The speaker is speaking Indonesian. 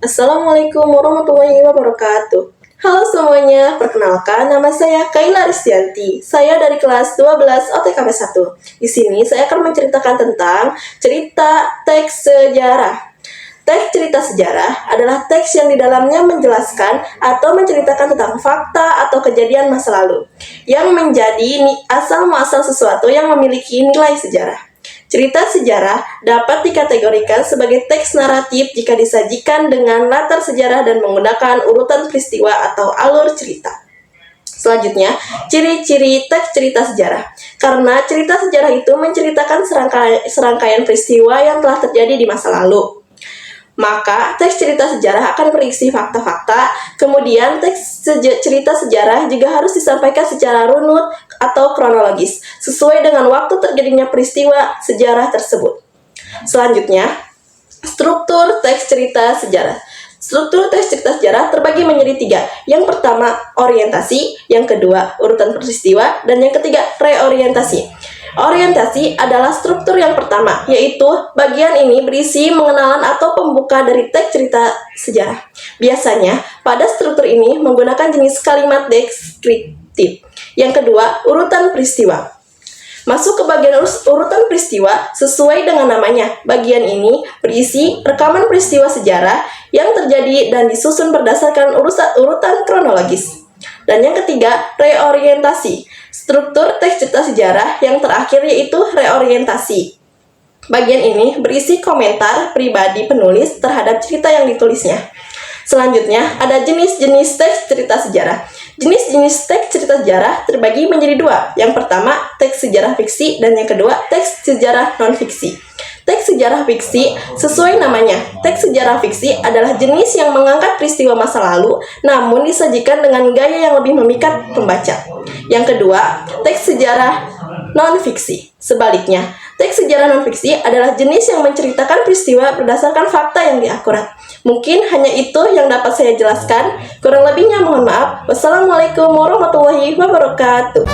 Assalamualaikum warahmatullahi wabarakatuh. Halo semuanya, perkenalkan nama saya Kaila Ristianti. Saya dari kelas 12 OTKP 1. Di sini saya akan menceritakan tentang cerita teks sejarah. Teks cerita sejarah adalah teks yang di dalamnya menjelaskan atau menceritakan tentang fakta atau kejadian masa lalu yang menjadi asal muasal sesuatu yang memiliki nilai sejarah. Cerita sejarah dapat dikategorikan sebagai teks naratif jika disajikan dengan latar sejarah dan menggunakan urutan peristiwa atau alur cerita. Selanjutnya, ciri-ciri teks cerita sejarah. Karena cerita sejarah itu menceritakan serangkaian peristiwa yang telah terjadi di masa lalu, maka teks cerita sejarah akan berisi fakta-fakta. Kemudian teks cerita sejarah juga harus disampaikan secara runut atau kronologis sesuai dengan waktu terjadinya peristiwa sejarah tersebut. Selanjutnya, struktur teks cerita sejarah. Struktur teks cerita sejarah terbagi menjadi 3. Yang pertama, orientasi. Yang kedua, urutan peristiwa. Dan yang ketiga, reorientasi. Orientasi adalah struktur yang pertama, yaitu bagian ini berisi mengenalan atau pembuka dari teks cerita sejarah. Biasanya, pada struktur ini menggunakan jenis kalimat deskriptif. Yang kedua, urutan peristiwa. Masuk ke bagian urutan peristiwa sesuai dengan namanya. Bagian ini berisi rekaman peristiwa sejarah yang terjadi dan disusun berdasarkan urutan kronologis. Dan yang ketiga, reorientasi. Struktur teks cerita sejarah yang terakhir yaitu reorientasi. Bagian ini berisi komentar pribadi penulis terhadap cerita yang ditulisnya. Selanjutnya, ada jenis-jenis teks cerita sejarah. Jenis-jenis teks cerita sejarah terbagi menjadi 2. Yang pertama, teks sejarah fiksi, dan yang kedua, teks sejarah non-fiksi. Teks sejarah fiksi sesuai namanya. Teks sejarah fiksi adalah jenis yang mengangkat peristiwa masa lalu, namun disajikan dengan gaya yang lebih memikat pembaca. Yang kedua, teks sejarah non-fiksi. Sebaliknya, teks sejarah non-fiksi adalah jenis yang menceritakan peristiwa berdasarkan fakta yang akurat. Mungkin hanya itu yang dapat saya jelaskan. Kurang lebihnya mohon maaf. Wassalamualaikum warahmatullahi wabarakatuh.